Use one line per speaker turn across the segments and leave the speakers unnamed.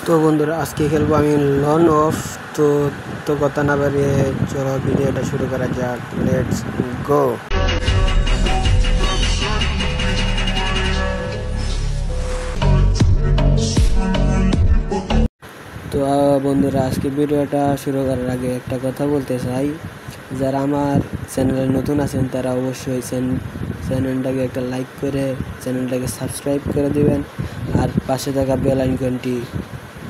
তো বন্ধুরা আজকে খেলবো আমি লন অফ। তো তো কথা না বাড়িয়ে চলো ভিডিওটা শুরু করা যাক। Let's go. তো বন্ধুরা আজকে ভিডিওটা শুরু করার আগে একটা কথা বলতে চাই, যারা আমার চ্যানেলে নতুন আছেন তারা অবশ্যই চ্যানেলটাকে একটা লাইক করে চ্যানেলটাকে সাবস্ক্রাইব করে দিবেন, আর পাশে থাকা বেল আইকনটি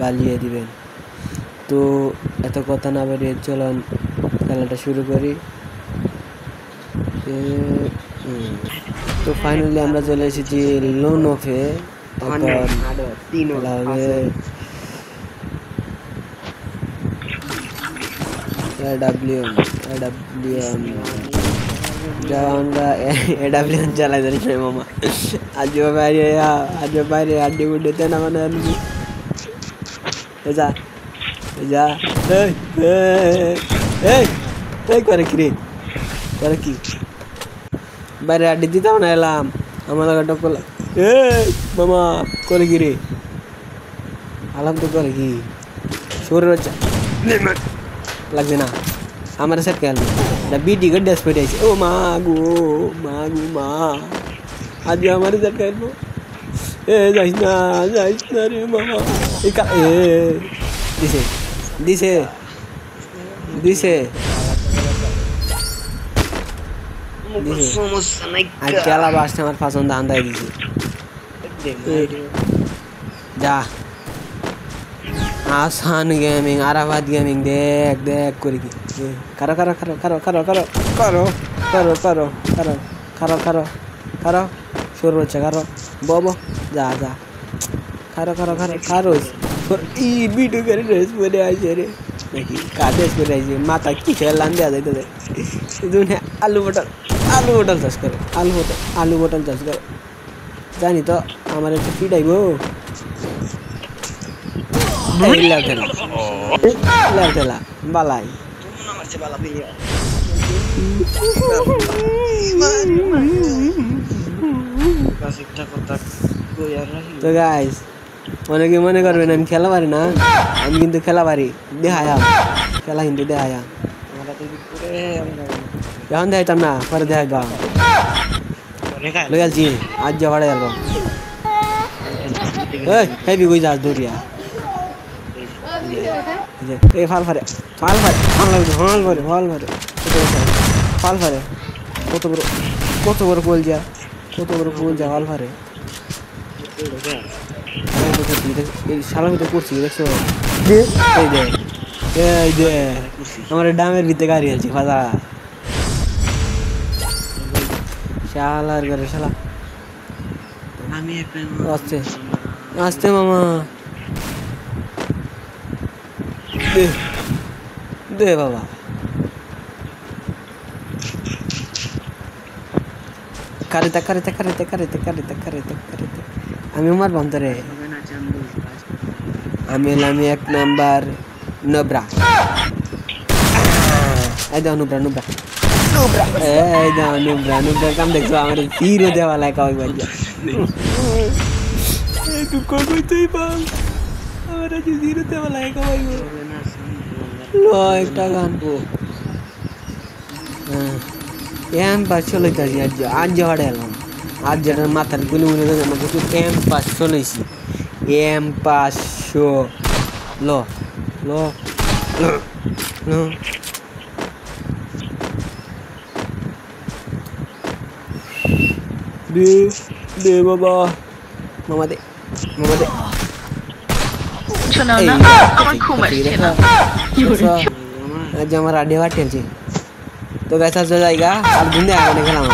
বাজিয়ে দিবেন। তো এত কথা না বাড়িয়ে চলুন খেলাটা শুরু করি। তো ফাইনালি আমরা চলে এসেছি লোন অফে। চালাই ধরি মামা আজ বাইরে আড্ডি গুড্ডিতে না মানে করে কি রে করে কি বাইরে আড্ডি দিতাম না এলাম আমার টকলা মামা করে কি রে আলাম তো করে কি শরীর লাগবে না আমার সেট খেয়াল বিডি করে ড্যাস পেটে আছে। ও মা গো মা আজ আমার সেট খেলবো। যাইস না রে মামা। দিছে দিছে দিছে আর খেলা বাসতে আমার পছন্দ আন্দায় দিছে। যা আসান গেমিং আরাবাদ গেমিং দেখ করে কি কারো কারো কারো কারো কারো কারো কারো কারো কারো কারো কারো কারো কারো শুরু হচ্ছে কারো ববো যা কারো কারো কারো কারো ই ভিডিও করে ড্রেস পরে আসে রে নাকি কার ড্রেস পরে আসে মাথা কি খেলান দেওয়া যাইতে আলু পটল চাষ করে আলু পটল চাষ করে জানি তো আমার একটু পিটাইব। বালাই তো গাইস অনেকে মনে করবেন আমি খেলা পারি না, আমি কিন্তু খেলা পারি। দেখায়া খেলা কিন্তু দেখায়া এখন দেখাইতাম না পরে দেখা গা লইয়াছি আজ যা ভাড়া যাবো। হেবি কই যাস দৌড়িয়া ফাল ফারে কত বড় পোল যা ফাল ফারে শালার ভিতরে করছি দেখছো এই দে আমার ডামের ভিতরে গাড়ি আছে ফাজা শালার ঘরে শালা আস্তে আস্তে মামা দে বাবা কারিতে আমি আমার বন্ধরে আমি এক নাম্বার নবরা এই দাও নুবরা এই দাও নুবরা কাম দেখছো আমার হিরো দেওয়া লাগা ওই বাজা একটু কইতেই পাল আমার আজ হিরো দেওয়া লাগা ওই লো একটা গান এম পাস চলেছি আজ হড়ে এলাম আজ যেটা মাথার গুলি আমাকে এম পাস চলেছি এম 500 লো দে বাবা মামা দে আজ আমার আড্ডে বাটেছে। তো বেসা জায়গা আর দিন খেলাম